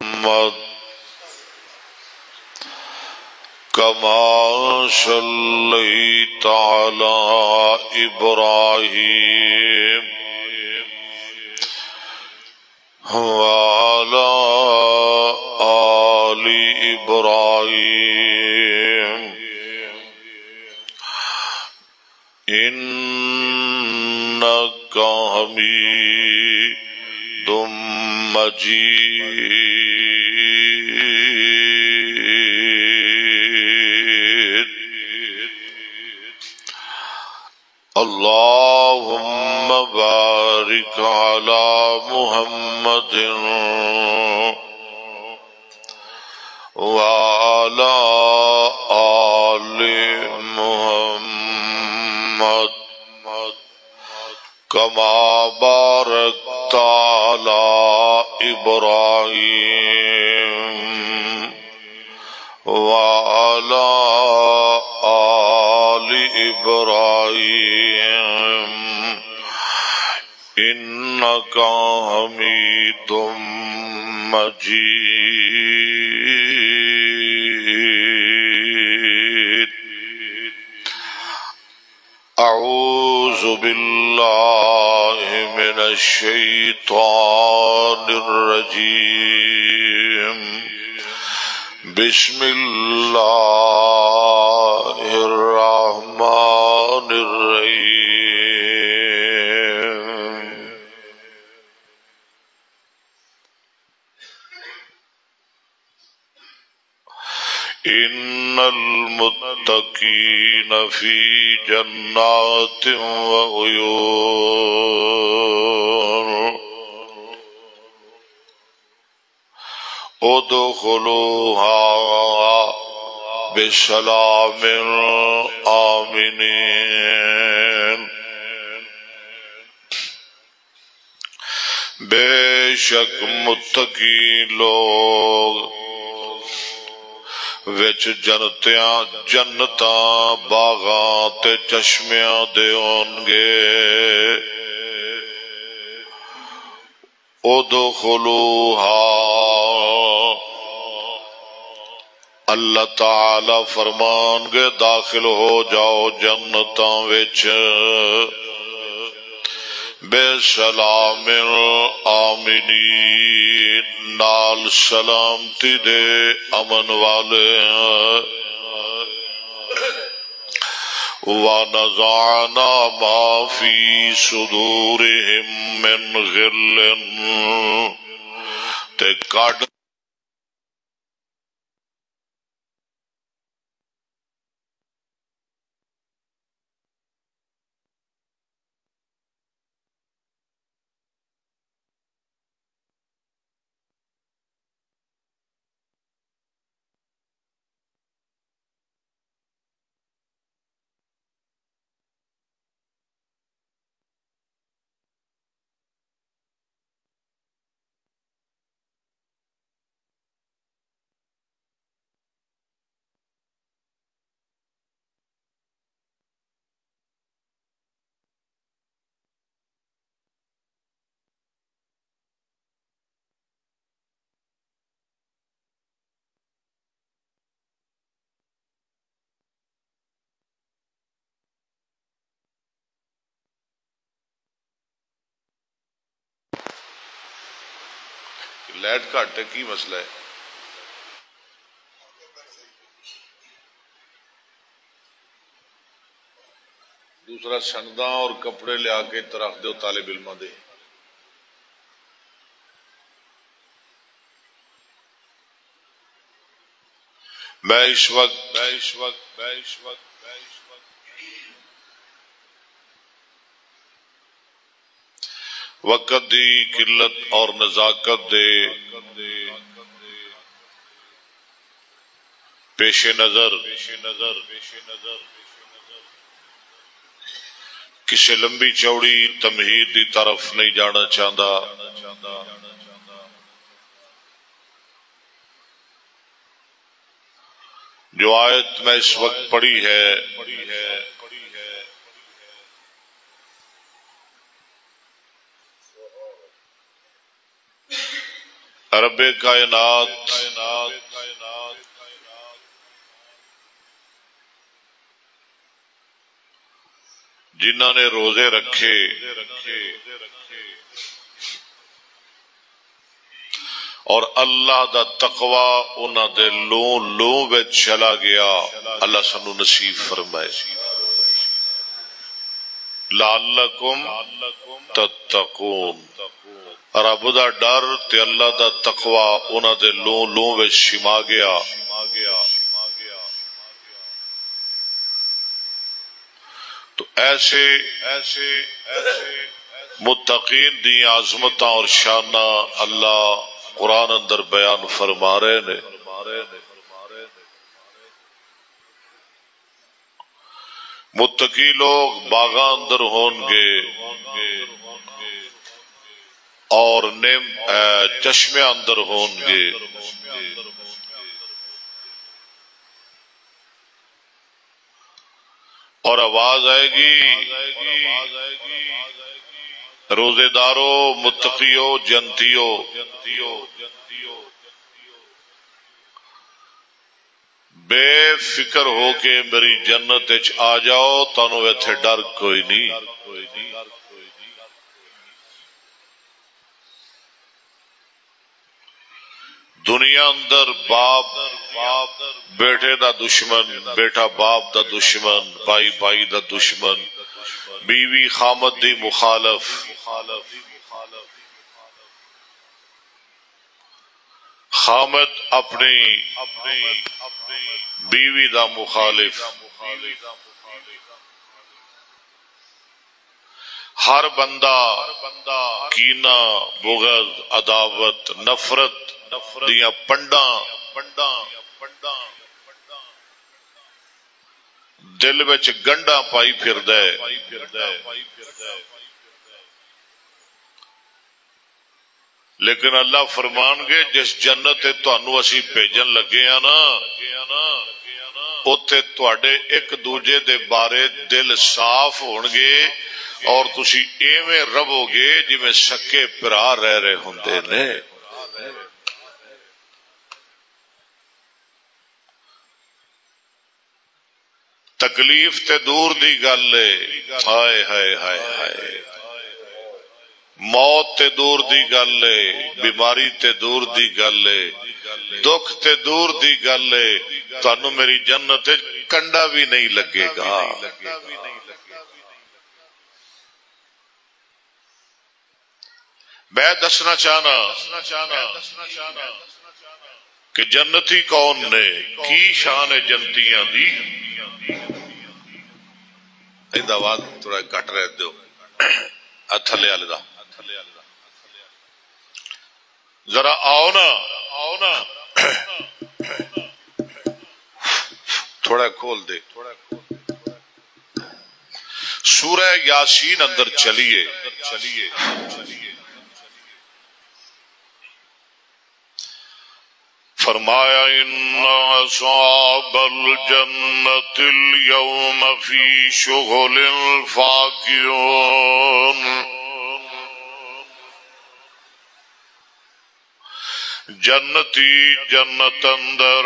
محمد كما صليت على إبراهيم وعلى آل إبراهيم إنك حميد مجيد اللهم بارك على محمد وعلى آل محمد كما باركت على إبراهيم وعلى آل إبراهيم إنك حميد مجيد. أعوذ بالله من الشيطان الرجيم. بسم الله الرحمن الرحيم. إن المتقين في جنات وعيون ادخلوها بسلام آمنین. بے شک متقی لوگ وچ جنتاں باغاں تے چشمیاں دے ہونگے. ادخلوها اللہ تعالی فرمان گے داخل ہو جاؤ جنتاں وچ بے سلام آمنین نال سلامتی دے امن والے. وَنَزَعْنَا مَا فِي صُدُورِهِم مِّنْ غِلٍّ تے کڈ لائٹ گھٹ ہے کی مسئلہ ہے؟ دوسرا سنداں اور کپڑے لیا کے رکھ دو طالب علماں دے. میں اس وقت وقت دی قلت اور نزاکت دے پیش نظر کسی لمبی چوڑی تمہید دی طرف نہیں جانا چاہتا. جو آیت میں اس وقت پڑھی ہے رب کائنات جنہاں نے روزے رکھے اور اللہ دا تقوی انہاں دے لوں وچ چلا گیا، اللہ سانو نصیب فرمائے۔ لعلکم تتقون، رب دا ڈر تے اللہ دا تقوی انہاں دے لوں وچ شما گیا۔ تو ایسے متقین دی عظمتاں اور شاناں اللہ قرآن اندر بیان فرما رہے نے۔ متقی لوگ باغاں اندر ہون گے اور چشمے اندر ہون گے، اور آواز آئے گی روزے دارو، متقیو، جنتیو، بے فکر ہو کے میری جنت وچ آ جاؤ، تانوں ایتھے ڈر کوئی نہیں۔ دنیا اندر باپ بیٹے دا دشمن، بیٹا باپ دا دشمن، بھائی بھائی دا دشمن، بیوی خامد دی مخالف، خامد اپنی بیوی دا مخالف، ہر بندہ کینہ، بغض، عداوت، نفرت دیاں پنڈاں دل وچ گنڈا پائی پھردا ہے۔ لیکن اللہ فرمان گے جس جنت تانوں اسی بھیجن لگے ہاں نا، اوتھے تواڈے ایک دوجے دے بارے دل صاف ہون گے اور تسی ایویں رہو گے جویں سکے بھرا رہ ہوندے نے۔ تکلیف تے دور دی گل ہے، ہائے ہائے ہائے ہائے، موت تے دور دی گل ہے، بیماری تے دور دی گل ہے، دکھ تے دور دی گل ہے، تانوں میری جنت کنڈا بھی نہیں لگے گا۔ میں دسنا چاہنا کہ جنتی کون نے، کی شان ہے جنتیاں دی۔ آواز تھوڑا کٹ رہے دو، تھلے والے دا ذرا آؤ نا تھوڑا کھول دے۔ سورہ یاسین اندر چلیے، فرمایا ان اصحاب الجنت اليوم فی شغل فاکہون، جنتی جنت اندر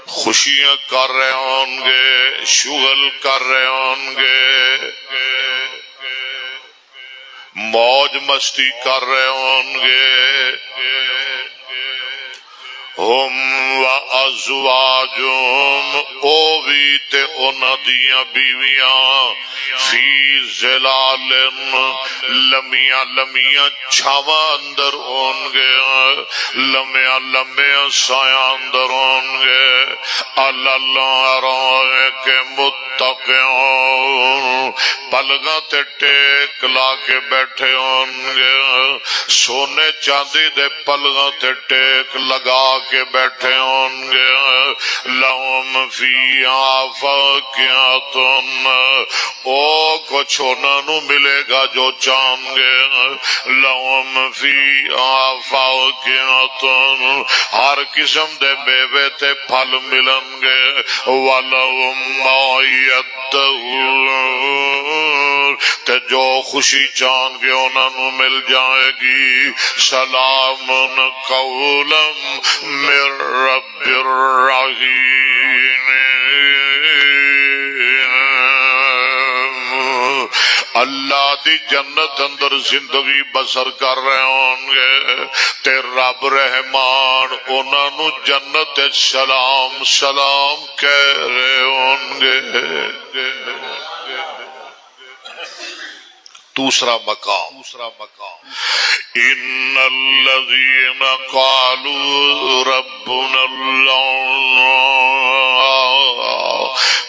خوشیاں کر رہے ہوں گے، شغل کر رہے ہوں گے، موج مستی کر رہے ہوں گے۔ ہم و ازواجہم، او بھی تے انہاں دیاں بیویاں، فی ظلال، لمیاں لمیاں چھاواں اندر ہون گے، لمیاں لمیاں سایاں اندر ہون گے۔ اللہ رائق متقیون، پلگاں تے ٹیک لا کے بیٹھے ہون گے، سونے چاندی دے پلگاں تے ٹیک لگا کے بیٹھے ہوں گے لہم فیہا فاکہۃ او کچھ انہاں نو ملے گا جو چاہن گے لہم فیہا فاکہۃ ہر قسم دے میوے تے پھل ملن گے ولہم ما یدعون تے جو خوشی چاہن گے انہاں نو مل جائے گی سلام قولا من رب الرحیم اللہ دی جنت اندر زندگی بسر کر رہے ہوں گے تے رب رحمان انہاں نو جنت سلام سلام کہہ رہے ہوں گے دوسرا مقام ان الذین قالوا ربنا اللہ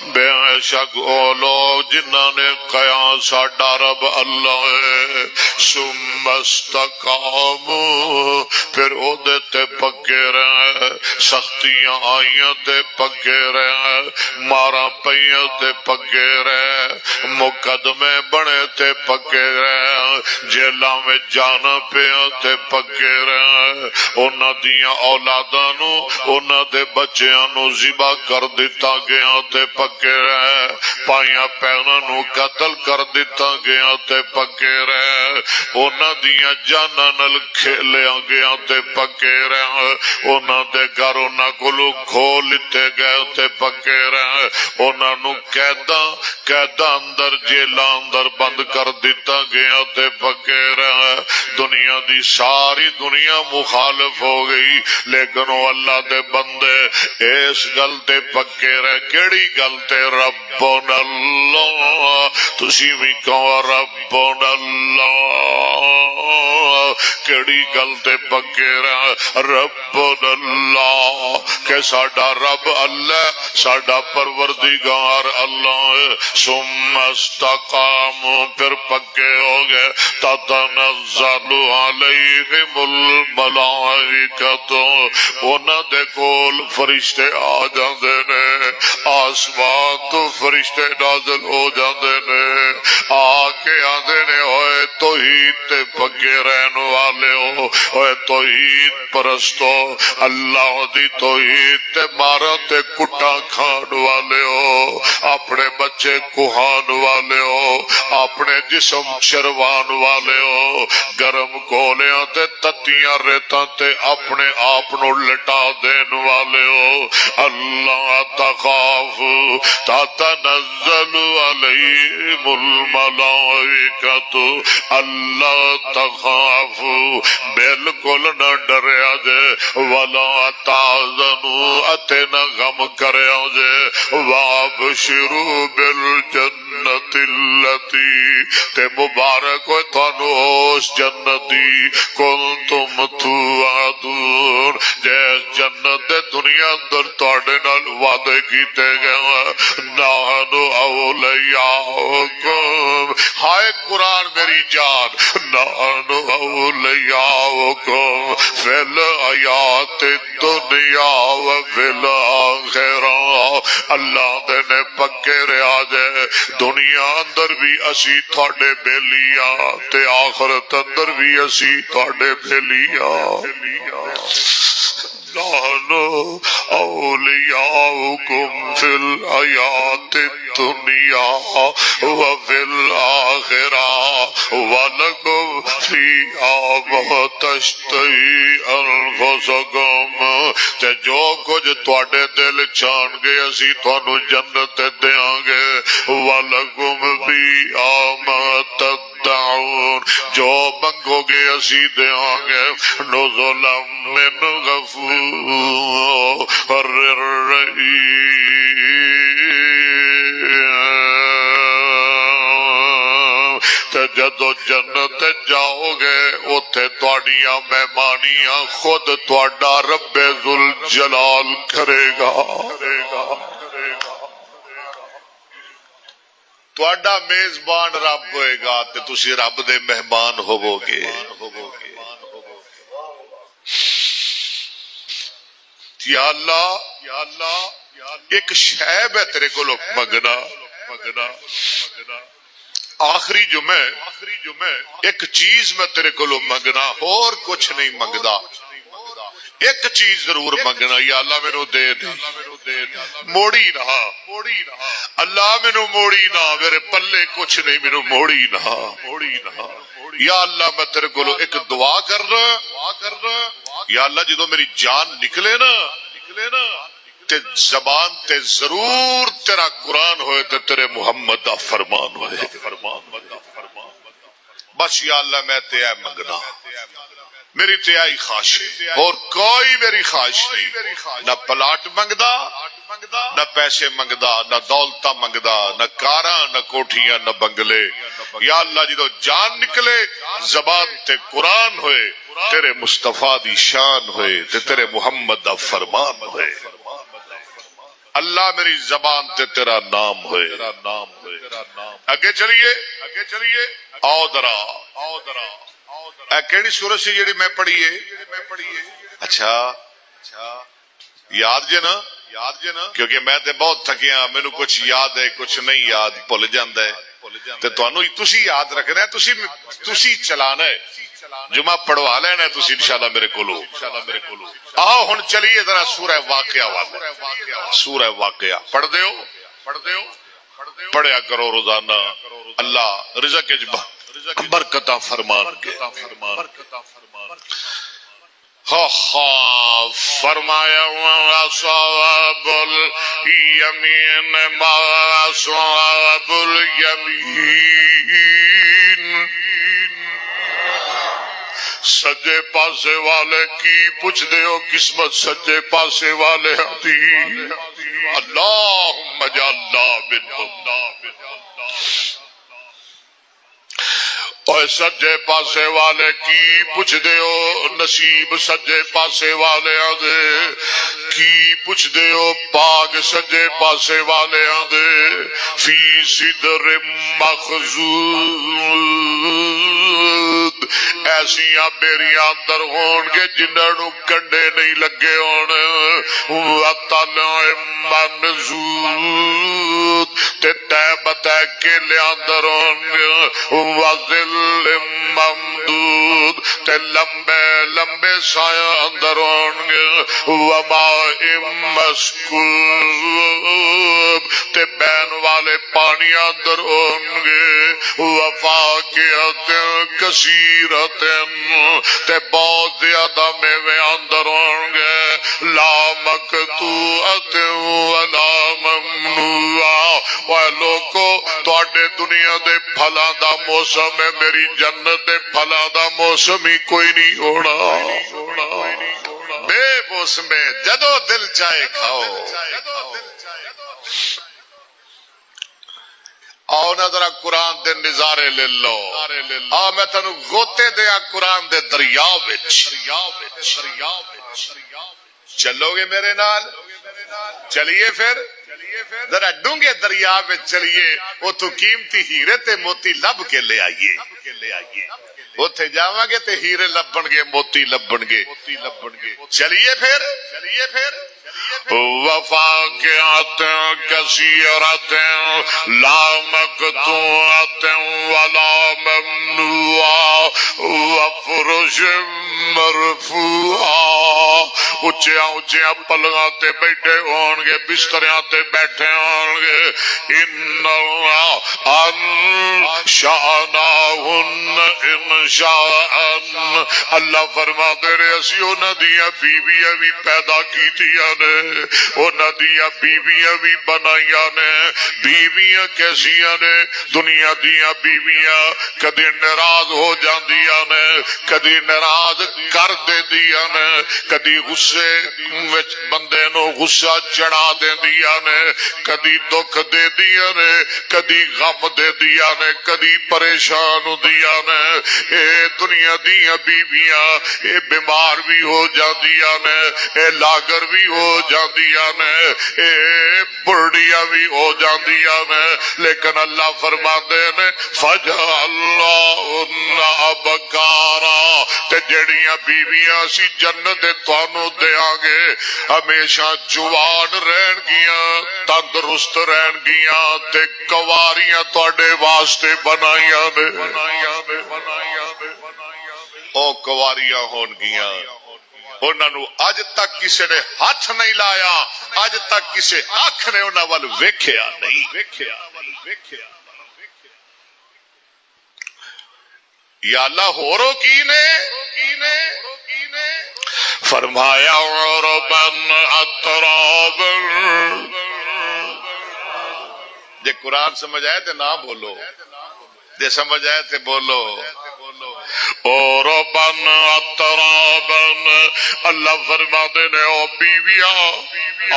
بے شک او لوگ جنہاں نے کہا ساڈا رب اللہ ہے ثم استقاموا پھر او دے تے پکے رہے سختیاں آئیاں تے پکے رہے مارا پئیاں تے پکے رہے مقدمے بنے تے پکے رہے جیلاں میں جانا پیا تے پکے رہے انہاں دیاں اولاداں نو انہاں دے بچیاں نو ذبح کر دتا گیا تے پکے رہے پائیاں پیراں نو قتل کر دتا گیا تے پکے رہے انہاں دیاں جاناں نال کھیلیا گیا تے پکے رہے انہاں دے گھر انہاں کولوں کھو لتے گئے تے پکے رہے انہاں نو قیداں اندر جیلاں اندر بند کر دتا گیا تے پکے رہے دنیا دی ساری دنیا مخالف ہو گئی لیکن وہ اللہ دے بندے اس گل تے پکے رہے کیڑی گل تے ربنا اللہ تسی بھی کہو ربنا اللہ کیڑی گل تے پکے رہے ربنا اللہ کہ ساڈا رب اللہ ساڈا پروردگار اللہ ثم استقاموا پھر پکے ہو گئے تتنزل علیہم الملائکۃ انہاں دے کول فرشتے آ جاندے نے آسمان تو فرشتے نازل ہو جاندے نے آ کے آندے نے اوئے توحید تے پکے رہن والے ہو اوئے توحید پرستو اللہ دی توحید تے مارا تے کٹا کھان والے ہو اپنے بچے کوہان والے ہو اپنے جسم شروان والے ہو گرم کولیاں تے تتیاں ریتاں تے اپنے آپ نو لٹا دین والے ہو اللہ تخافوا تتنزل علیہم الملائکۃ اللہ تخافوا بالکل نہ ڈریا جے ولا تحزنوا اتے نہ غم کریا جے وابشروا بالجنت التی تے مبارک ہوئے تھانو اس جنتی کنتم توعدون جیس جنت دے دنیا اندر تواڈے نال وعدے کیتے گئے نحن اولیاؤکم ہائے قرآن میری جان نحن اولیاؤکم فی الحیات الدنیا و فی الآخرہ اللہ دے نے پکے رہا جائے دنیا اندر بھی اسی تھوڑے بیلیا تے آخرت اندر بھی اسی تھوڑے بیلیا نحن اولیاؤکم فی الحیات الدنیا وفی الآخرہ ولکم فیہا ما تشتہی انفسکم تے جو کچھ تواڈے دل چاہن گے اسی تھانو جنت دیاں گے ولکم فیہا ما تدعون جو منگو گے اسی دیاں گے نزلا من غفور جدو جنت جاؤ گے اوتھے تواڈیاں مہمانیاں خود تواڈا رب ذوالجلال کرے گا تواڈا میزبان رب ہوئے گا تے تسی رب دے مہمان ہوو گے یا اللہ ایک شیب ہے تیرے کو منگنا آخری جمعہ ایک چیز میں تیرے کو منگنا اور کچھ نہیں منگدا ایک چیز ضرور منگنا یا اللہ مینوں دے موڑی نہ اللہ مینوں موڑی نہ میرے پلے کچھ نہیں مینوں موڑی نہ یا اللہ میں تیرے کو ایک دعا کرنا یا اللہ جدو میری جان نکلے نا تے زبان تے ضرور تیرا قرآن ہوئے تے تیرے محمد دا فرمان ہوئے بس یا اللہ میں تے اے منگنا میری تے آئی خواہش اور کوئی میری خواہش نہیں نہ پلاٹ منگدا نہ پیسے منگدا نہ دولتہ منگدا نہ کاراں نہ کوٹھیاں نہ بنگلے یا اللہ جدو جان نکلے زبان تے قرآن ہوئے تیرے مصطفیٰ دی شان ہوئے تے تیرے محمد دا فرمان ہوئے اللہ میری زبان تے تیرا نام ہوئے اگے چلیے آؤ درا اے کیڑی سورت سی جیڑی میں پڑھیے اچھا یاد جے نا کیونکہ میں تے بہت تھکیاں مینوں کچھ یاد ہے کچھ نہیں یاد بھول جاندا ہے تے تانوں تسی یاد رکھنا ہے تسی چلانا ہے جمعہ پڑھوا لینا ہے تسی انشاءاللہ میرے کولو آؤ ہن چلیے ذرا سورہ واقعہ والے سورہ واقعہ پڑھ دیو پڑھیا کرو روزانہ اللہ رزق برکتہ فرمان کے فرمایا اصحاب الیمین ما اصحاب الیمین سجے پاسے والے کی پوچھ دیو قسمت سجے پاسے والے دی اللہم اجعلنا منہم اور سجے پاسے والے کی پوچھ دیو نصیب سجے پاسے والے دے کی پوچھ دیو پاگ سجے پاسے والے دے فی صدر مخضود ایسیاں بیریاں اندر ہون گے جنہوں کنڈے نہیں لگے ہونے وطلع منضود تے بتہ کے لے اندر ہون گے وذل ممدود تے لمبے لمبے سایہ اندر ہون گے وماء مسکوب تے بین والے پانی اندر ہون گے وفاقیت کثیرت تے بہت زیادہ میوے اندر ہون گے لا مقطوعۃ ولا ممنوعہ وہ لوگو تواڈے دنیا دے پھلاں دا موسم ہے میری جنت دے پھلاں دا موسم ہی کوئی نہیں ہونا بے موسم جدو دل چاہے کھاؤ آؤ نہ ذرا قرآن دے نظارے لے لو آؤ میں تنو غوطے دیا قرآن دے دریا وچ چلو گے میرے نال چلیے پھر ذرا ڈونگے دریا میں چلیے وہ تو قیمتی ہیرے تے موتی لب کے لے آئیے اوتھے جاواں گے تے ہیرے لبن گے موتی لبن گے چلیے پھر وفاقعات کثیرت لا مقطوعۃ ولا ممنوعہ وفرش مرفوعہ اچھیاں اچھیاں پلگاں تے بیٹھے ہون گے بستریاں تے بیٹھے ہون گے ان انشاءناہن انشاءن اللہ فرما دے رہے اسی انہاں دیاں بیویاں بھی پیدا کیتیاں نے انہاں دیاں بیویاں بھی بنائیاں نے بیویاں کیسیاں نے دنیا دیاں بیویاں کدی ناراض ہو جاندیاں نے کدی ناراض کر دے دیاں نے کدی غصے وچ بندے نو غصہ چڑھا دے دیاں نے کدی دکھ دے دیاں نے کدی غم دے دیاں نے کدی پریشان ہو دیاں نے اے دنیا دیاں بیویاں اے بیمار بھی ہو جاندیاں نے اے لاگر بھی ہو جاندیاں نے اے بڑھڑیاں بھی ہو جاندیاں نے لیکن اللہ فرما دے نے فجعلناہن ابکارا تے جڑیاں بیویاں سی جنت تانوں دیاں گے ہمیشہ جوان رہن گیاں تندرست رہن گیاں تے کواریاں تواڈے واسطے بنائیاں نے او کواریاں ہون گیاں انہاں نو اج تک کسے نے ہاتھ نہیں لایا اج تک کسے اکھ نے انہاں ول ویکھیا نہیں یا اللہ ہورو کی نے فرمایا عربن اترابن جے قرآن سمجھ آئے تے نہ بولو جے سمجھ آئے تے بولو عربن اترابن اللہ فرما دے نے او بیویاں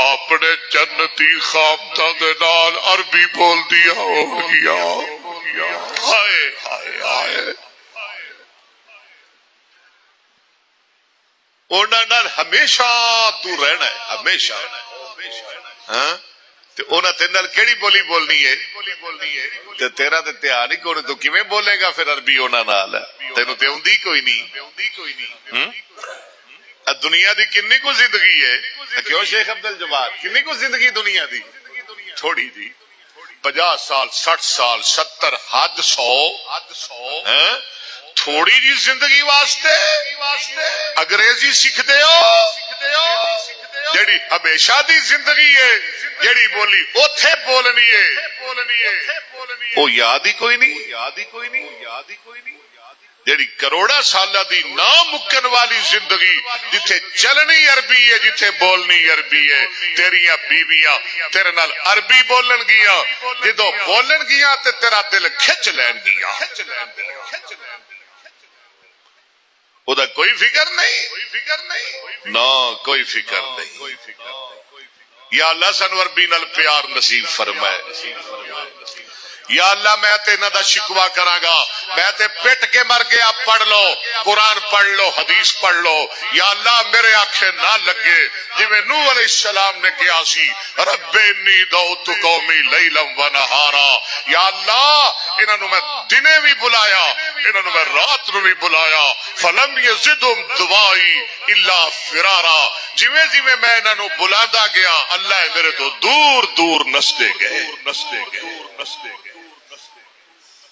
اپنے جنتی خامتاں دے نال عربی بول دیا ہو گیا ہائے ہائے ہائے انہاں نال ہمیشہ تو رہنا ہے ہمیشہ ہاں تے انہاں تے نال کیڑی بولی بولنی ہے تے تیرا تے دھیان ہی کوئی تو کیویں بولے گا پھر عربی انہاں نال تینوں تے اوندی کوئی نہیں دنیا دی کنی کو زندگی ہے کیوں شیخ عبد الجبار کنی کو زندگی دنیا دی تھوڑی جی 50 سال 60 سال 70 حد 100 تھوڑی جی زندگی واسطے انگریزی سیکھ دے ہو جڑی ہمیشہ دی زندگی ہے جڑی بولی اوتھے بولنی ہے او یاد ہی کوئی نہیں جڑی کروڑا سالہ دی ناممکن والی زندگی جتھے چلنی عربی ہے جتھے بولنی عربی ہے تیریاں بیویاں تیرے نال عربی بولن گیاں جدو بولن گیاں تے تیرا دل کھچ لین گیاں او دا کوئی فکر نہیں نا کوئی فکر نہیں یا اللہ سانو عربی نال پیار نصیب فرمائے یا اللہ میں تے انہاں دا شکوا کراں گا میں تے پٹ کے مر گیا پڑھ لو قرآن پڑھ لو حدیث پڑھ لو یا اللہ میرے آنکھیں نہ لگے جویں نوح علیہ السلام نے کیا سی رب انی دعوت قومی لیلا و نہارا یا اللہ انہاں نو میں دنے بھی بلایا انہاں نو میں رات نو بھی بلایا فلم یزدہم دعائی الا فرارا جویں میں انہاں نو بلاندا گیا اللہ میرے تو دور دور نسدے گئے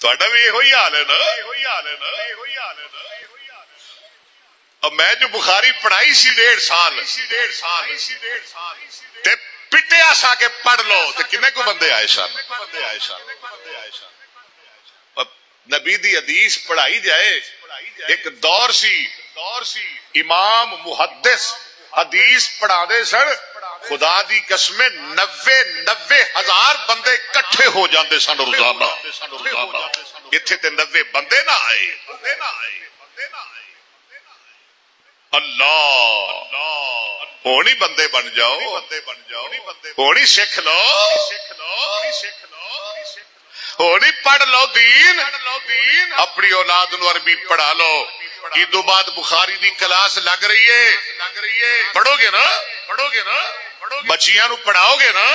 تہاڈا بھی یہی حال ہے نا اب میں جو بخاری پڑھائی سی 1.5 سال تے پٹیا سا کے پڑھ لو تے کنے کو بندے آئے سن نبی دی حدیث پڑھائی جائے ایک دور سی امام محدث حدیث پڑھا دے سن خدا دی قسمیں 90,000 بندے کٹھے ہو جاندے سن روزانہ اتھے تے 90 بندے نہ آئے اللہ ہونی بندے بن جاؤ ہونی سکھ لو ہونی پڑھ لو دین اپنی اولاد نو عربی پڑھا لو عیدو بعد بخاری دی کلاس لگ رہی ہے پڑھو گے نا بچیاں نو پڑھاؤ گے نا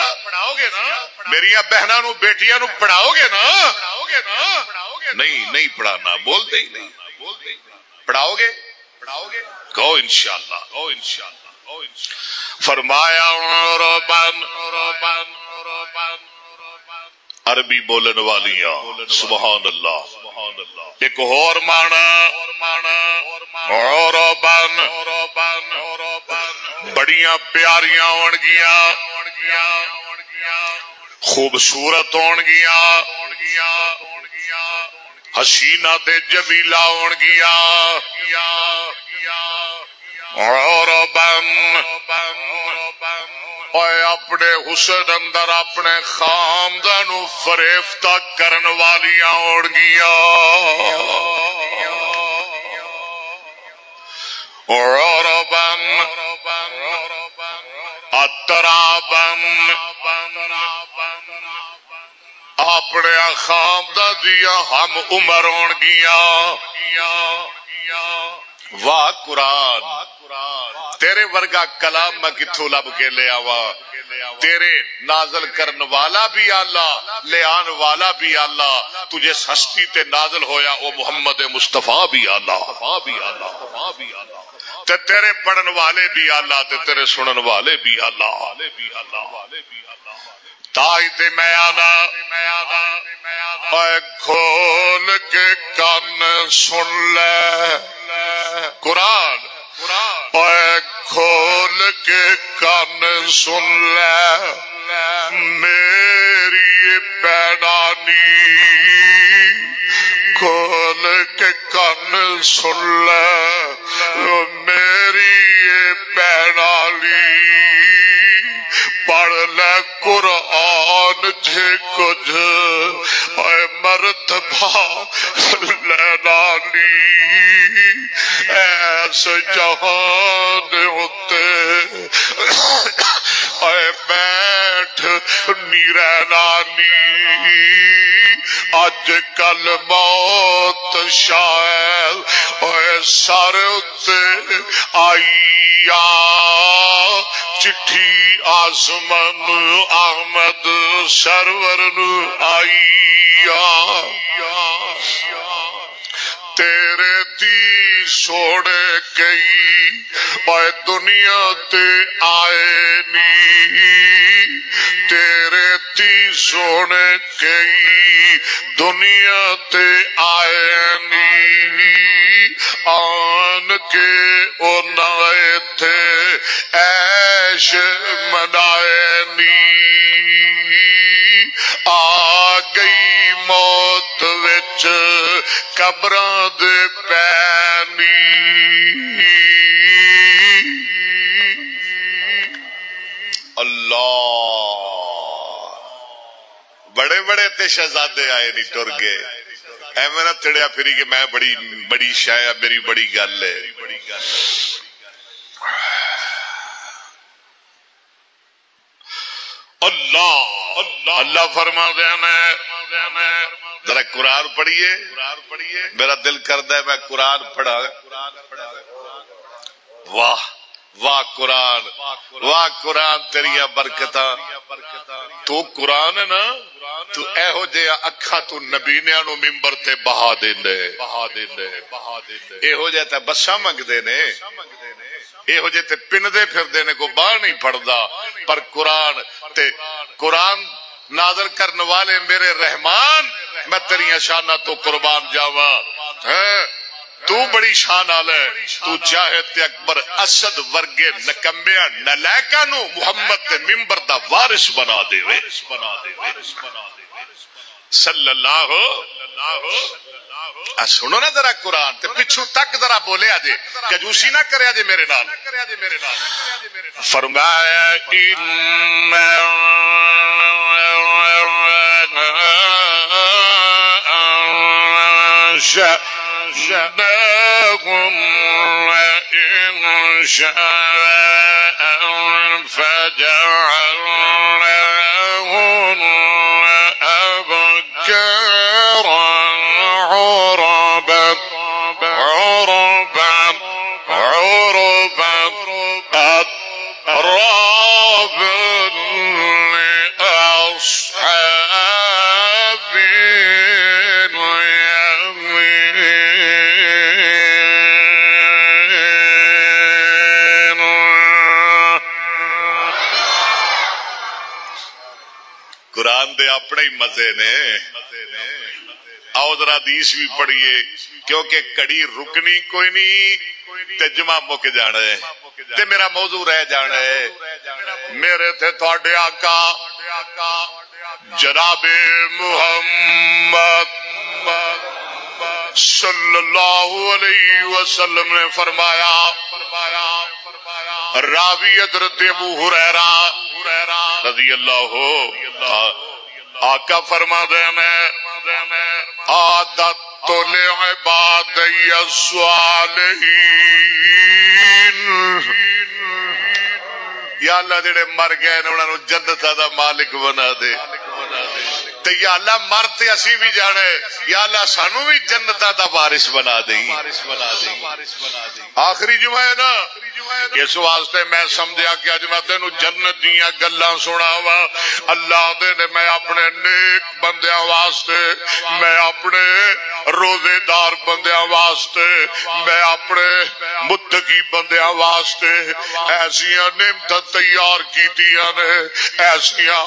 میریاں بہناں نو بیٹیاں نو پڑھاؤ گے نا نہیں پڑھانا بولتے ہی نہیں پڑھاؤ گے کہو انشاءاللہ فرمایا عربی بولن والیاں سبحان اللہ ایک اور معنی عربن بڑیاں پیاریاں ہون گیاں خوبصورت ہون گیاں حسینہ تے جمیلہ ہون گیاں عربن اے اپنے حسن اندر اپنے خاندانو فریفتہ کرن والیاں ہون گیاں عربن اترابن اپنے خاندان دیا ہم عمر ہون گیاں واہ قرآن تے تیرے ورگا کلام میں کتھوں لب کے لے آوا، تیرے نازل کرن والا بھی اللہ، لے آن والا بھی اللہ، تجھے ہستی تے نازل ہویا او محمد مصطفیٰ بھی اللہ، تے تیرے پڑھن والے بھی اللہ، تے تیرے سنن والے بھی اللہ۔ تائی تے میں آنا اے کھول کے کان سن لے قرآن، اے کھول کے کان سن لے میری پیڑانی، کھول کے کان سن لے میری پیڑانی، پڑھ لے قرآن جھے کچھ اے مرتبہ لینانی، ایس جہان ہوتے اے بیٹھ نیرینانی، اج کل موت شاید اے سر اتے آئیا، چٹھی آسمان احمد سرور آئیا، تیرے دی سوڑے گئی اے دنیا تے آئے نی، تیرے دی سوڑے گئی دنیا تے آئے نی، آن کے انائے تھے عیش منائے نی، آ گئی موت وچ قبراں دے پینی، اللہ بڑے بڑے تے شہزادے آئے نہیں ٹر گئے، اے میرا تڑیا پھری کہ میں بڑی شاہ میری بڑی گل ہے۔ اللہ فرما دینا ذرا قرآن پڑھیے، میرا دل کرتا ہے میں قرآن پڑھا۔ واہ واہ قرآن، واہ قرآن تیریاں برکتاں، تو قرآن ہے نا، تو اے ہو جے اکھا تو نبینیاں نو ممبر تے بہا دیندے، اے ہو جے تے بسا منگ دینے، اے ہو جے تے پندے پھر دینے کو باہر نہیں پڑھدا، پر قرآن نازل کرنے والے میرے رحمان، میں تیریاں شانہ تو قربان جاواں، تو بڑی شان آلے، تو چاہے تے اکبر اسد ورگے نکمبیاں نلیکاں نو محمد دے ممبر دا وارث بنا دے وے صلی اللہ سنو نا ذرا قرآن تے پچھو تک ذرا بولے آجے کجوسی نہ کرے آجے میرے نال، فرمایا شأنهم وإن شاء فجعلناهم أبكارا عربا أترابا لأصحاب قرآن دے اپنے ہی مزے نے، آؤ ذرا حدیث بھی پڑھیے کیونکہ کڑی رکنی کوئی نہیں تے جمعہ مک جانا ہے تے میرا موضوع رہ جانا ہے۔ میرے تھے تھوڑے آقا جناب محمد صلی اللہ علیہ وسلم نے فرمایا، راوی حضرت ابو ہریرہ رضی اللہ آقا فرما دینے عادت لعبادی الصالحین، یا اللہ جڑے مر گئے انہوں نے جنت دا مالک بنا دے، تے یا اللہ مرتے اسی بھی جانے یا اللہ سانو بھی جنتا دا وارث بنا دیں آخری جمعہ ہے نا اس واسطے میں سمجھا کہ اج میں تینوں جنت دیاں گلاں سناواں اللہ دے نے میں اپنے نیک بندیاں واسطے میں اپنے روزے دار بندیاں واسطے میں اپنے متقی بندیاں واسطے ایسیاں نعمتاں تیار کیتیاں نے ایسیاں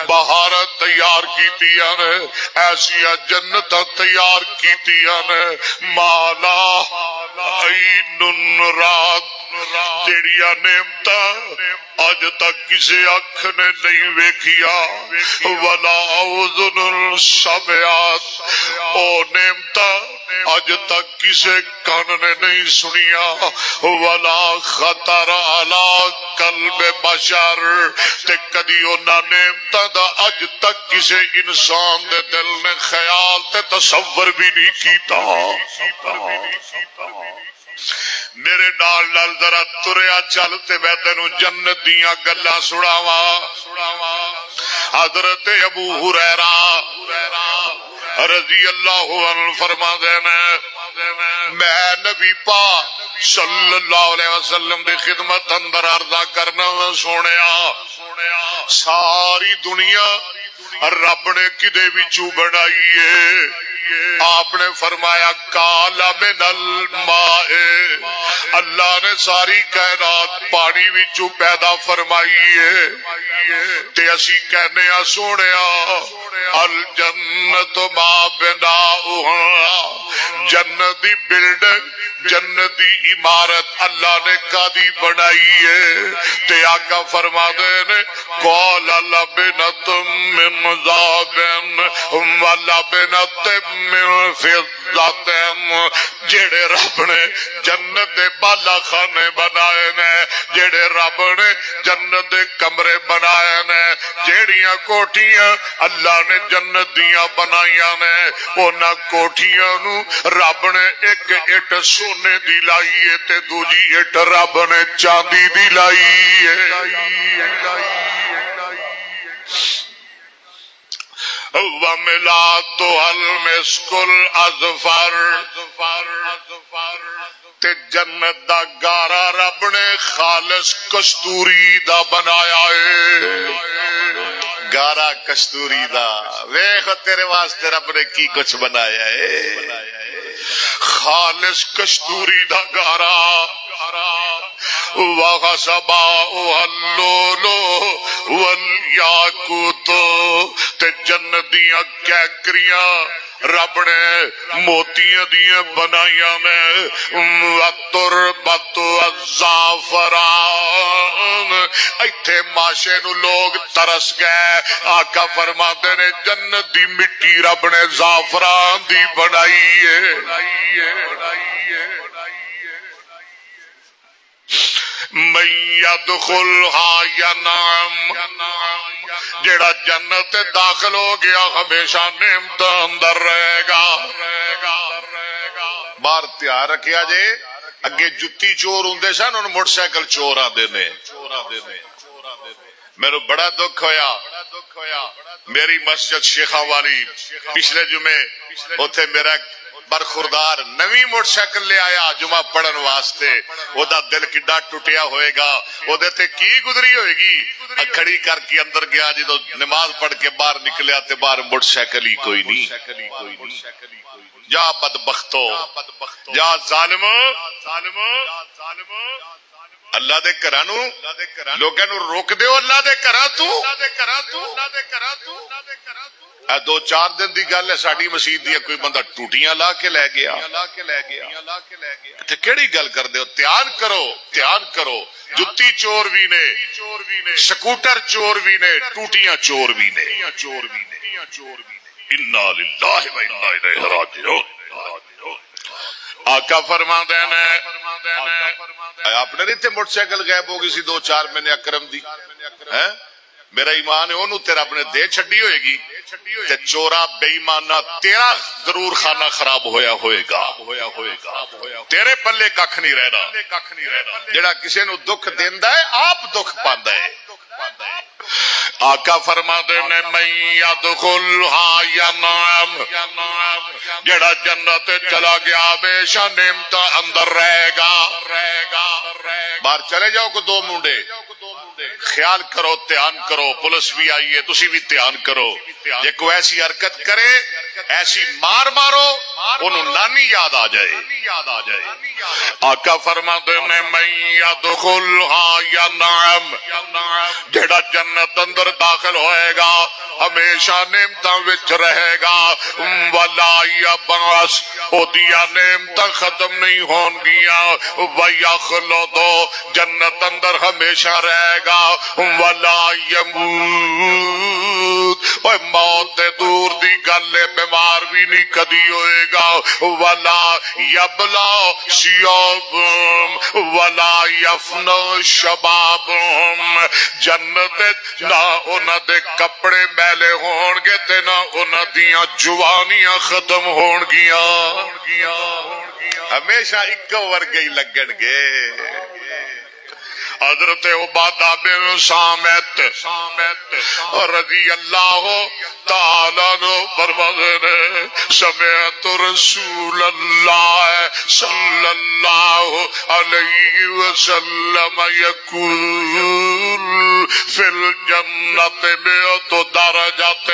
بہارت تیار کیتیاں نے ایسیاں جنتاں تیار کیتیاں نے مالا عین رات جیڑیاں نعمتاں اج تک کسی اکھ نے نہیں ویکھیا ولا اذن سمعت او نعمتاں اج تک کسی کان نے نہیں سنیا ولا خطر علی قلب بشر تے کدی انہاں نعمتاں دا اج تک کسی انسان دے دل نے خیال تے تصور بھی نہیں کیتا میرے نال ذرا تریا چل تے میں تینوں جنت دیاں گلاں سناواں حضرت ابو ہریرہ رضی اللہ عنہ فرماندے نے میں نبی پاک صلی اللہ علیہ وسلم دی خدمت اندر عرضہ کرنا سونیا ساری دنیا رب نے کدے وچوں بنائی ہے آپ نے فرمایا کالا من الماء اللہ نے ساری کائنات پانی وچوں پیدا فرمائی ہے تے اسی کہنے آ سونیا الجنت ما بناؤہا جنت دی بلڈنگ جنت دی عمارت اللہ نے کادی بنائی ہے تے آقا فرما دے نے قال لبنت من ذهب ولبنت من فضة جڑے رب نے جنت دے بالا خانے بنائے نے جڑے رب نے جنت دے کمرے بنائے نے جیڑیاں کوٹھیاں اللہ نے جنت دیاں بنائیاں نے انہاں کوٹھیاں نو رب نے ایک اٹ سونے دی لائی ہے تے دوجی اٹ رب نے چاندی دی لائی ہے وَمِلَاتُهَا الْمِسْكُ الْأَزْفَرُ تے جنت دا گارا رب نے خالص کستوری دا بنایا ہے گارا کستوری دا ویکھ تیرے واسطے رب نے کی کچھ بنایا ہے خالص کستوری دا گارا وَغَصَبَاؤُهَا اللُّؤْلُؤُ وَالْيَاقُوتُ تے جنت دیاں کیکریاں رب نے موتیاں دیاں بنائیاں میں وَالتُّرْبَةُ وَالزَّعْفَرَانُ ایتھے معاشے نو لوگ ترس گئے آقا فرماتے نے جنت دی مٹی رب نے زعفران دی بنائی ہے من يدخلها ينام جڑا جنت داخل ہو گیا ہمیشہ نعمت اندر رہے گا بار تیار رکھیا جے اگے جتی چور ہوندے سن ان موٹر سائیکل چور آندے نے میرے بڑا دکھ ہویا میری مسجد شیخا والی پچھلے جمعے اوتھے میرا برخوردار نوی موٹر سائیکل لے آیا جمعہ پڑھن واسطے او دا دل کڈا ٹوٹیا ہوئے گا او دے تے کی گزری ہوئے گی کھڑی کر کے اندر گیا جدو نماز پڑھ کے باہر نکلیا تے باہر موٹر سائیکل ہی کوئی نہیں جا بدبختو جا ظالمو اللہ دے کرانو لوگاں نو روک دیو اللہ دے کرا تو دو چار دن دی گل ہے ساڈی مسجد دی کوئی بندہ ٹوٹیاں لا کے لے گیا تے کیڑی گل کر دیو دھیان کرو جتی چور بھی نے سکوٹر چور بھی نے ٹوٹیاں چور بھی نے انا للہ و انا الیہ راجعون آقا فرماندے نے آپ نے نہیں تھے موٹر سائیکل غائب ہو گئی سی 2-4 مہینے اکرم دی میرا ایمان ہے انہوں تیرا اپنے دے چھڑی ہوئے گی تے چورا بے ایمانہ تیرا ضرور خانہ خراب ہوئے گا تیرے پلے ککھ نہیں رہنا جڑا کسی نو دکھ دیندا ہے آپ دکھ پاندا ہے آقا فرماتے نے میں یدخلھا ینعم، جڑا جنت چلا گیا ہمیشہ نعمت اندر رہے گا۔ باہر چلے جاؤ کو دو منڈے خیال کرو، دھیان کرو، پولیس بھی آئی ہے تسی بھی دھیان کرو، جے کوئی ایسی حرکت کرے، ایسی مار مارو انہوں نانی یاد آ جائے۔ آقا فرماتے نے میں یدخلھا ینعم، جڑا جنت اندر داخل ہوئے گا ہمیشہ نعمتاں وچ رہے گا، ولا یبعث، او دیا نعمتاں ختم نہیں ہون گیا، ویخلد، جنت اندر ہمیشہ رہے گا، ولا یموت، اوہ موت دور دی گلے، بیمار بھی نہیں کدی ہوئے گا، ولا یبلا شیابم، ولا یفنا شبابم، جنت نہ انہاں دے کپڑے میلے ہون گے تے نہ انہاں دیاں جوانیاں ختم ہون گیاں، ہمیشہ ایک ورگے ہی لگن گے۔ حضرت عبادہ بن صامت رضی اللہ تعالیٰ عنہ فرماتے ہیں سمعت رسول اللہ صلی اللہ علیہ وسلم یقول فی الجنت مئت درجۃ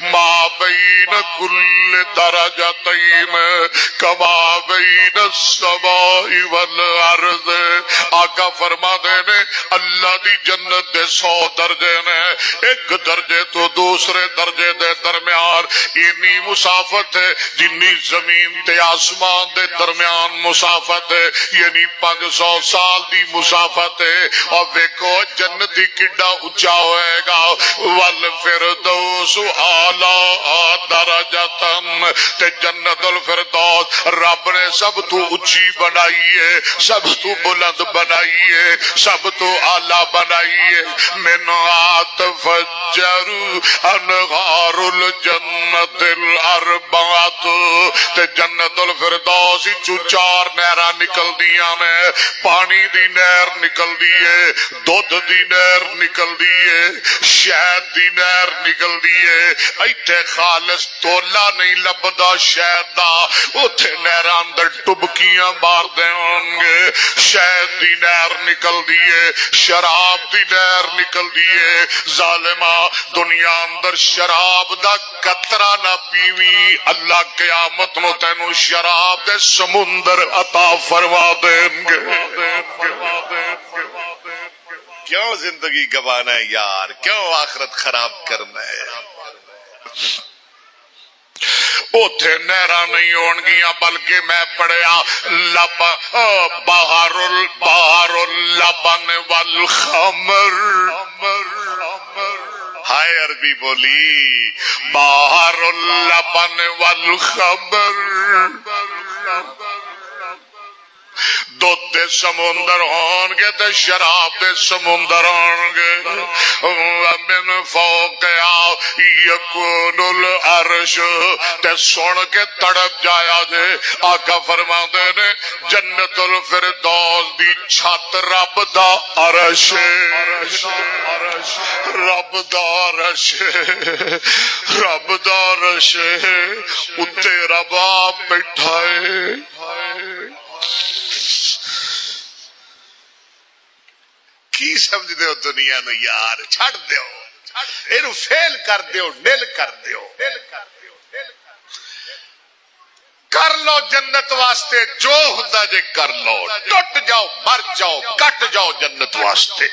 ما بین کل درجتین کما بین السماء والارض۔ آقا فرما دینے اللہ دی جنت دے 100 درجے نے، ایک درجے تو دوسرے درجے دے درمیان اتنی مسافت ہے جنی زمین تے آسمان دے درمیان مسافت ہے، یعنی 500 سال دی مسافت ہے۔ اور دیکھو جنت دی کڈا اونچا ہوئے گا، والفردوس اعلی درجتن، تے جنت الفردوس رب نے سب تو اونچی بنائی ہے، سب تو بلند بنائی ہے، سب تو اعلیٰ بنائیے۔ منہا تفجر انہار الجنت الاربعۃ، تے جنت الفردوس چو 4 نہراں نکل دیاں نے، پانی دی نہر نکل دیئے، دودھ دی نہر نکل دیئے، شہد دی نہر نکل دیئے، ایتھے خالص تولا نہیں لبدا شہد دا، اوتھے نہراں اندر ٹبکیاں مار دے ہوں گے، شہد دی نہر نکل دیئے، شراب دی نہر نکل دیئے۔ ظالمہ دنیا اندر شراب دا قطرہ نہ پیوی، اللہ قیامت نو تینو شراب دے سمندر عطا فرما دیں گے۔ کیوں زندگی گوانا ہے یار، کیوں آخرت خراب کرنا ہے؟ اوتھے نہراں نہیں ہون گیاں، بلکہ میں پڑھیا بحر اللبن والخمر، ہائے عربی بولی، بحر اللبن والخمر، دودھ دے سمندر ہون گے تے شراب دے سمندر ہون گے۔ من فوقہا یکون العرش، تے سن کے تڑپ جایا جے۔ آقا فرماندے نے جنت الفردوس دی چھت رب دا عرش، رب دا عرش، رب دا عرش، اتے رب آپ بیٹھائے۔ کی سمجھ دیو دنیا نو یار، چھڑ دیو، اینو فیل کر دیو، نیل کر دیو، کر لو جنت واسطے جو ہوندا جے کر لو، ٹٹ جاؤ، مر جاؤ، کٹ جاؤ جنت واسطے۔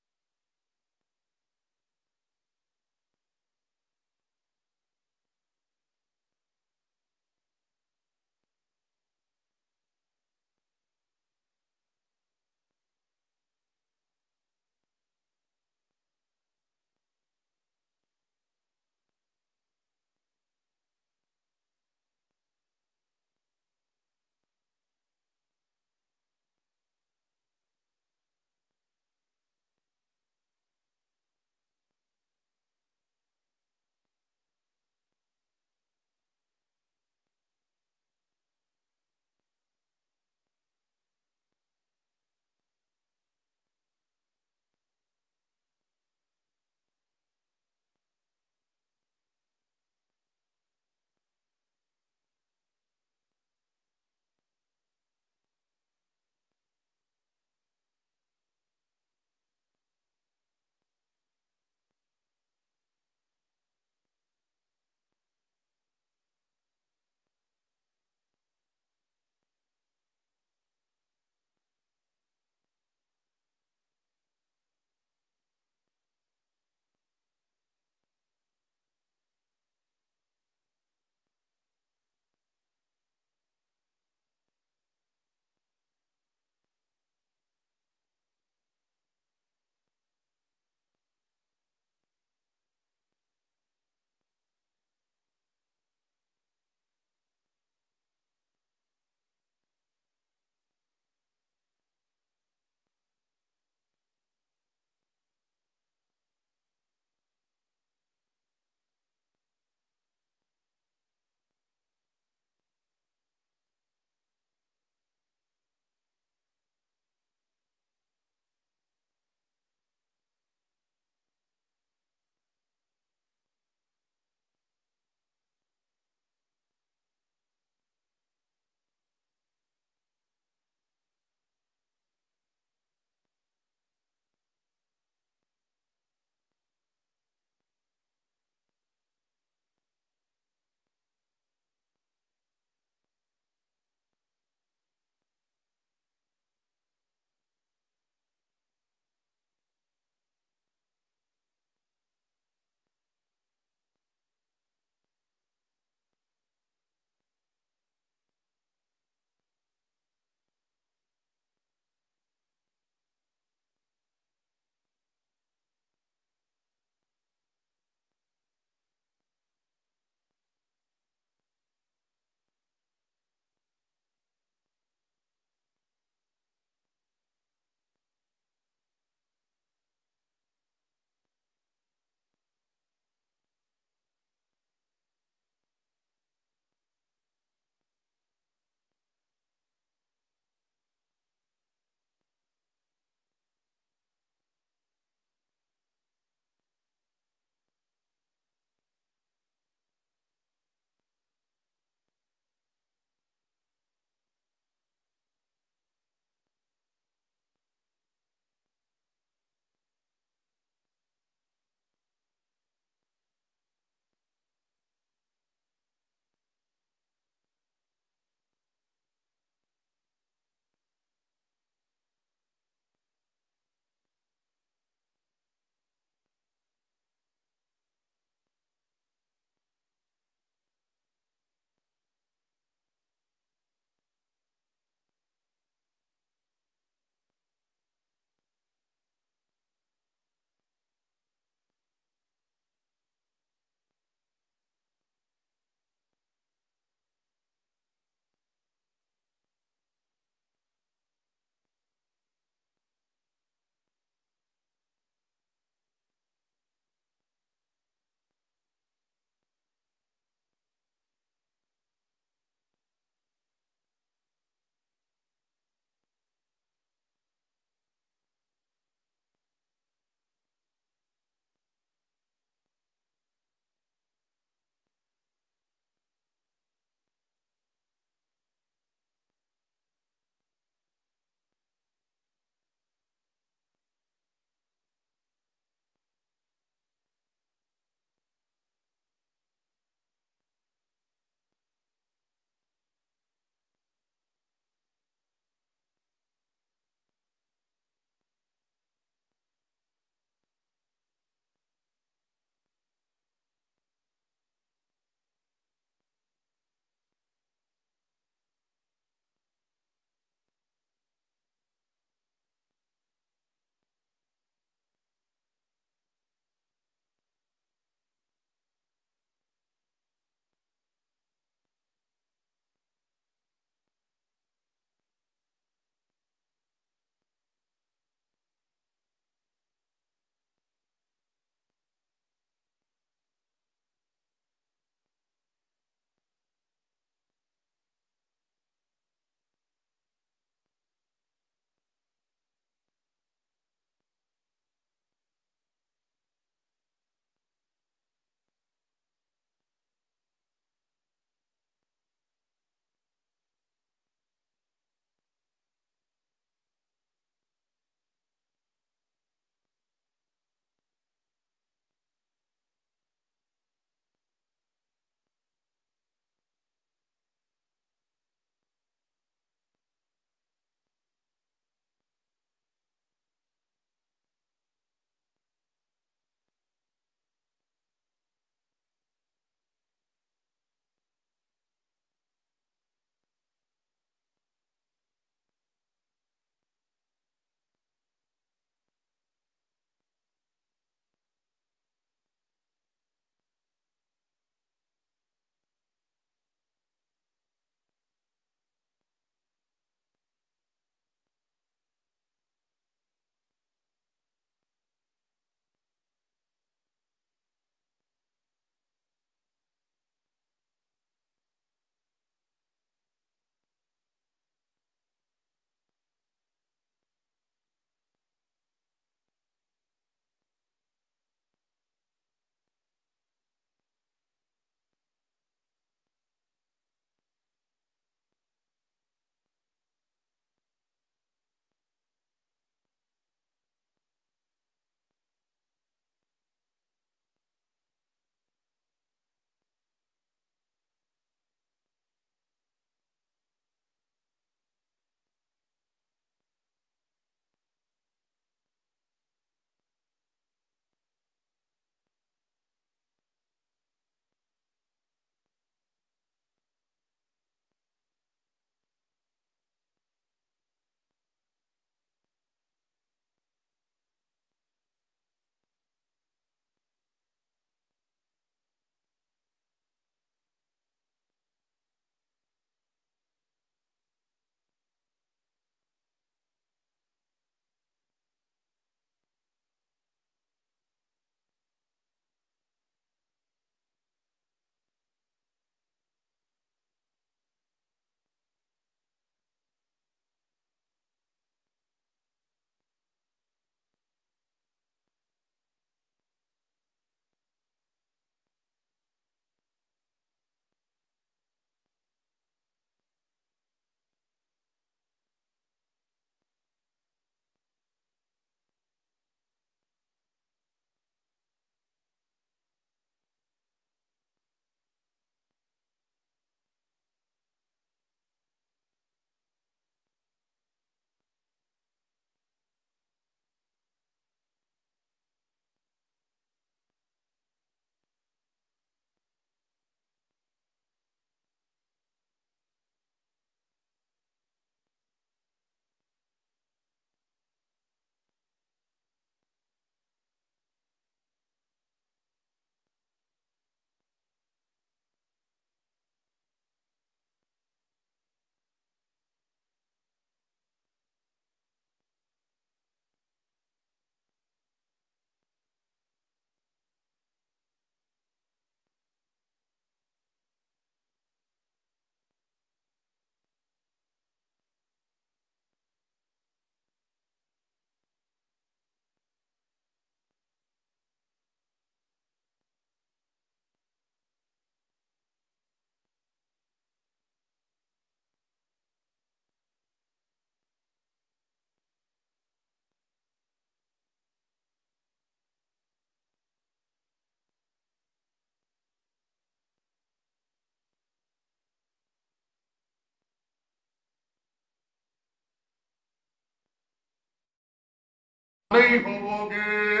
نہیں ہوو گے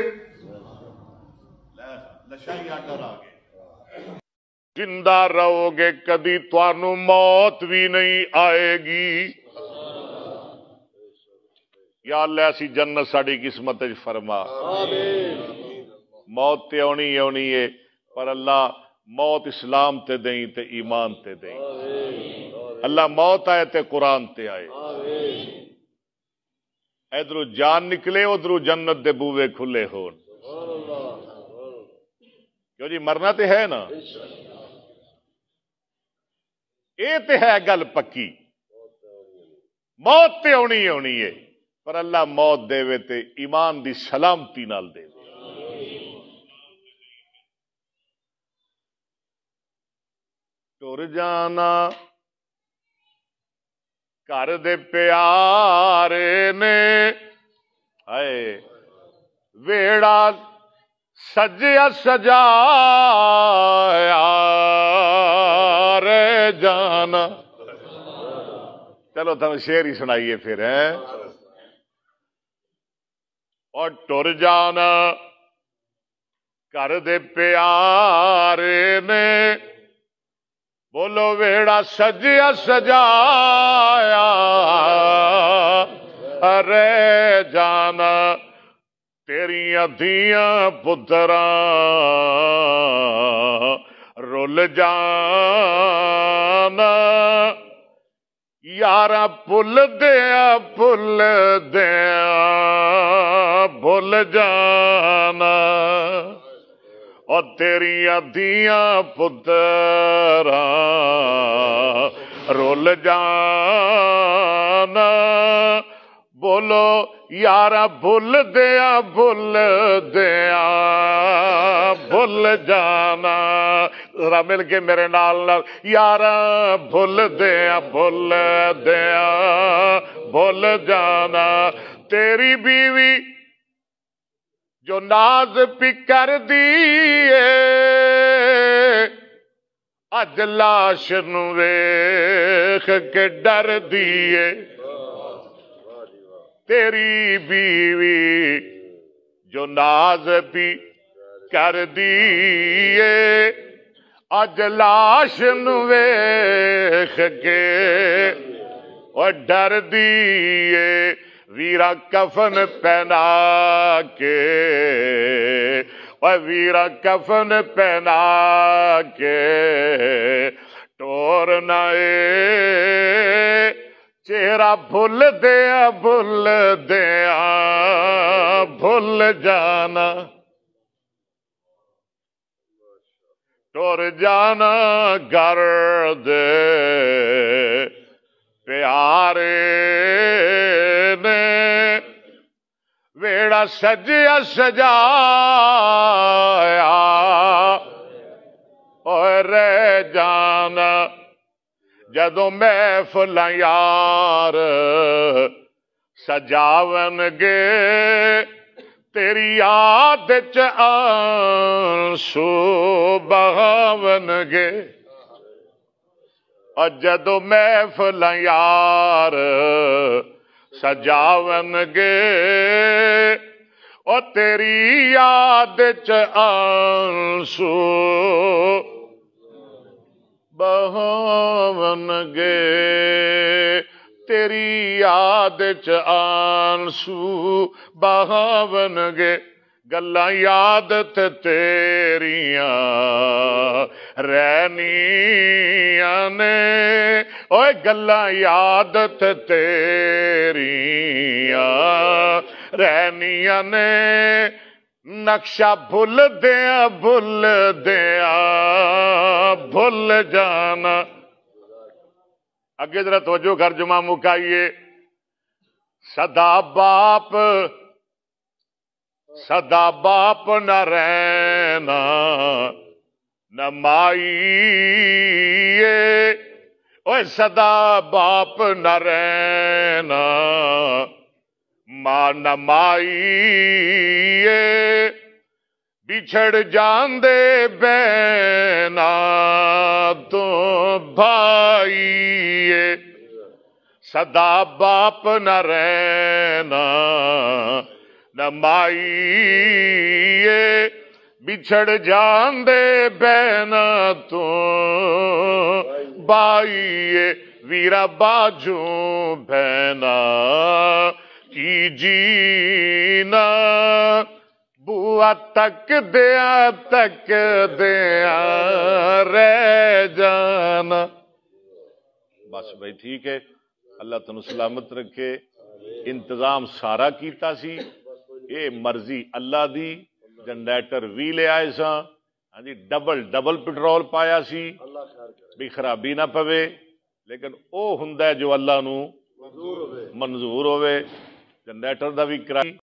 لشائی آڈر آگے زندہ رہو گے کدی توانو موت بھی نہیں آئے گی. یا اللہ ایسی جنت ساڑی قسمت فرما. موت تے آنی ہے پر اللہ موت اسلام تے دیں تے ایمان تے دیں. اللہ موت آئے تے قرآن تے آئے. ادھر جان نکلے ادھر جنت دے بوے کھلے ہون. کیوں جی مرنا تے ہے نا. اے تے ہے گل پکی. موت تے آنی ہے پر اللہ موت دے وے تے ایمان دی سلامتی نال دے. ٹر جانا گھر دے پیارے نے ہائے ویڑا سجیا سجایا رے جانا. چلو تم شعر ہی سنائیے پھر ہیں. اور ٹر جانا گھر دے پیارے نے بولو ویڑا سجیا سجایا رے جانا تیریاں دھیاں پتراں رول جانا یارا پل دیا بھول جانا اور تیریاں دھیاں پتراں رول جانا بولو یارا بھول بھول جانا. ذرا مل کے میرے نال یارا بھول بھول جانا تیری بیوی جو ناز پی کر دیے اج لاش نو ویکھ کے ڈر دیے. تیری بیوی جو ناز پی کر دیے اج لاش نو ویکھ کے اور ڈر دیے. ویرا کفن پہنا کے اور ویرا کفن پہنا کے ٹورنا چہرہ بھول جانا. ٹور جانا گھر دے پیارے نے ویڑا سجیا سجایا اور رہ جانا جدوں محفل یار سجاون گے تیری یاد چ آنسو بہاون گے. اور جدو محفل یار سجاون گے اور تیری یاد چ آنسو بہاون گے. تیری یاد چ آنسو بہاون گے. گلاں یاد تے تیریاں رہنیاں نے اوے گلاں یاد تے تیریاں رہنیاں نے نقشہ بھول جانا. اگے ذرا توجہ کر جمع مکائیے. سدا باپ نہ رہنا نہ مائی اوے سدا باپ نہ رہنا ماں نہ مائی بچھڑ جان دے بہنا تو بھائی. سدا باپ نہ رہنا نہ مائیے بچھڑ جاندے بہنا تو بائیے ویرا باجوں بہنا کی جینا بوا تک دیا رہ جانا. بس بھائی ٹھیک ہے، اللہ تنو سلامت رکھے. انتظام سارا کیتا سی، یہ مرضی اللہ دی. جنریٹر بھی لے آئے سا، ہاں جی، ڈبل پٹرول پایا سی بھی خرابی نہ پوے، لیکن او ہوندا ہے جو اللہ نو منظور ہوئے. جنریٹر دا بھی کرایہ